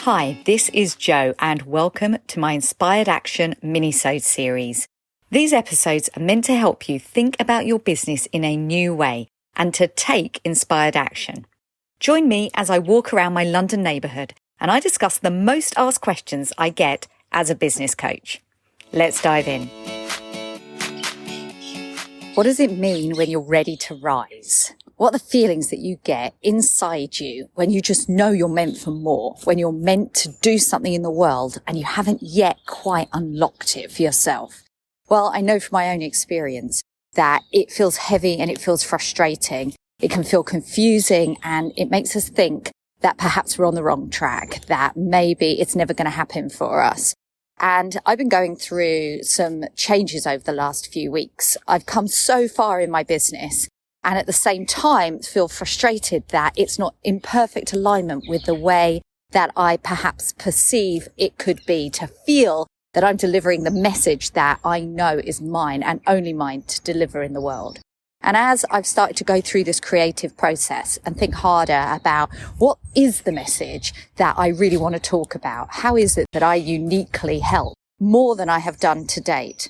Hi, this is Jo and welcome to my Inspired Action Minisode series. These episodes are meant to help you think about your business in a new way and to take inspired action. Join me as I walk around my London neighbourhood and I discuss the most asked questions I get as a business coach. Let's dive in. What does it mean when you're ready to rise? What are the feelings that you get inside you when you just know you're meant for more, when you're meant to do something in the world and you haven't yet quite unlocked it for yourself? Well, I know from my own experience that it feels heavy and it feels frustrating. It can feel confusing and it makes us think that perhaps we're on the wrong track, that maybe it's never going to happen for us. And I've been going through some changes over the last few weeks. I've come so far in my business and at the same time feel frustrated that it's not in perfect alignment with the way that I perhaps perceive it could be, to feel that I'm delivering the message that I know is mine and only mine to deliver in the world. And as I've started to go through this creative process and think harder about what is the message that I really want to talk about, how is it that I uniquely help more than I have done to date,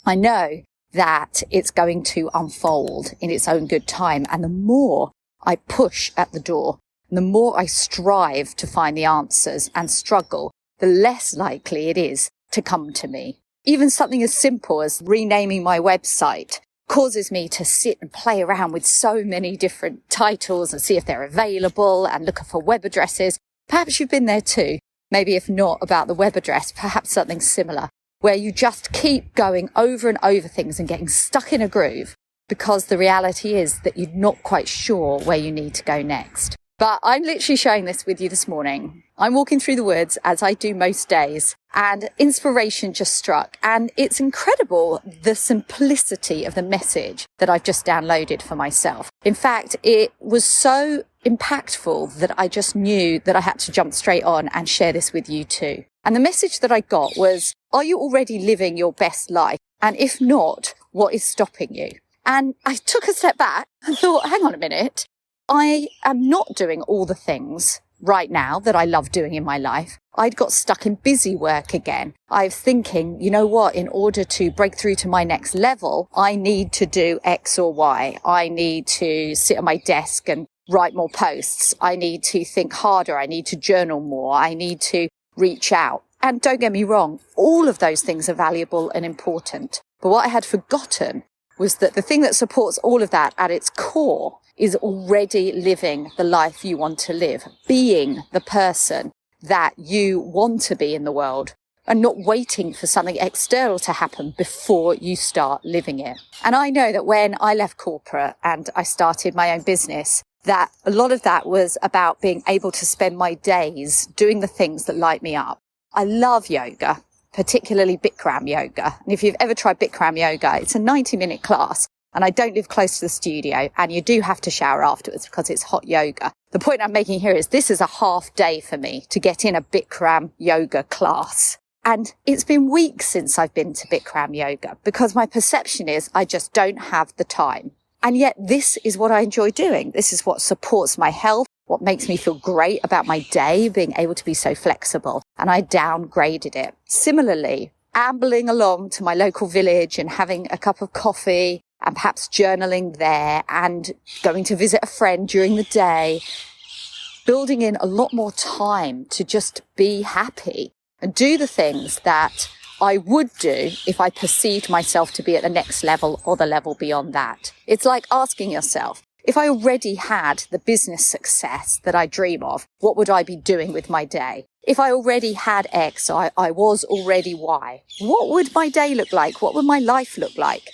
I know that it's going to unfold in its own good time. And the more I push at the door, and the more I strive to find the answers and struggle, the less likely it is to come to me. Even something as simple as renaming my website causes me to sit and play around with so many different titles and see if they're available and look for web addresses. Perhaps you've been there too. Maybe if not about the web address, perhaps something similar, where you just keep going over and over things and getting stuck in a groove because the reality is that you're not quite sure where you need to go next. But I'm literally sharing this with you this morning. I'm walking through the woods as I do most days and inspiration just struck. And it's incredible the simplicity of the message that I've just downloaded for myself. In fact, it was so impactful that I just knew that I had to jump straight on and share this with you too. And the message that I got was, are you already living your best life? And if not, what is stopping you? And I took a step back and thought, hang on a minute. I am not doing all the things right now that I love doing in my life. I'd got stuck in busy work again. I was thinking, you know what, in order to break through to my next level, I need to do X or Y. I need to sit at my desk and write more posts. I need to think harder. I need to journal more. I need to reach out. And don't get me wrong, all of those things are valuable and important. But what I had forgotten was that the thing that supports all of that at its core is already living the life you want to live, being the person that you want to be in the world and not waiting for something external to happen before you start living it. And I know that when I left corporate and I started my own business, that a lot of that was about being able to spend my days doing the things that light me up. I love yoga, particularly Bikram yoga. And if you've ever tried Bikram yoga, it's a 90-minute class. And I don't live close to the studio, and you do have to shower afterwards because it's hot yoga. The point I'm making here is this is a half day for me to get in a Bikram yoga class. And it's been weeks since I've been to Bikram yoga because my perception is I just don't have the time. And yet this is what I enjoy doing. This is what supports my health, what makes me feel great about my day, being able to be so flexible. And I downgraded it. Similarly, ambling along to my local village and having a cup of coffee and perhaps journaling there and going to visit a friend during the day, building in a lot more time to just be happy and do the things that I would do if I perceived myself to be at the next level or the level beyond that. It's like asking yourself, if I already had the business success that I dream of, what would I be doing with my day? If I already had X, or I was already Y, what would my day look like? What would my life look like?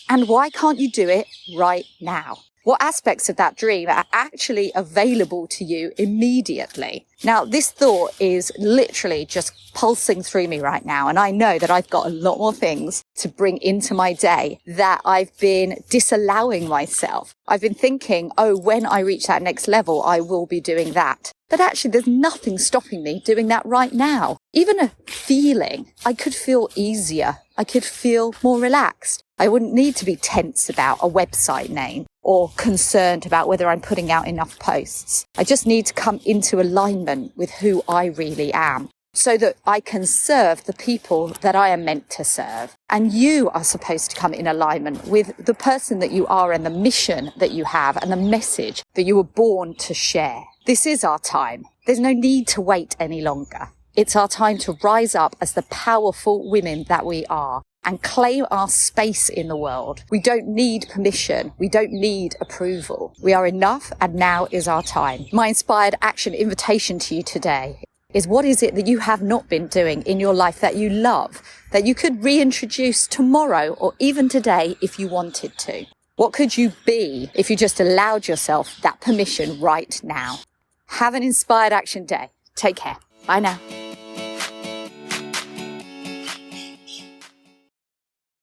And why can't you do it right now? What aspects of that dream are actually available to you immediately? Now, this thought is literally just pulsing through me right now. And I know that I've got a lot more things to bring into my day that I've been disallowing myself. I've been thinking, oh, when I reach that next level, I will be doing that. But actually, there's nothing stopping me doing that right now. Even a feeling, I could feel easier. I could feel more relaxed. I wouldn't need to be tense about a website name or concerned about whether I'm putting out enough posts. I just need to come into alignment with who I really am so that I can serve the people that I am meant to serve. And you are supposed to come in alignment with the person that you are and the mission that you have and the message that you were born to share. This is our time. There's no need to wait any longer. It's our time to rise up as the powerful women that we are and claim our space in the world. We don't need permission. We don't need approval. We are enough, and now is our time. My inspired action invitation to you today is, what is it that you have not been doing in your life that you love, that you could reintroduce tomorrow or even today if you wanted to? What could you be if you just allowed yourself that permission right now? Have an inspired action day. Take care. Bye now.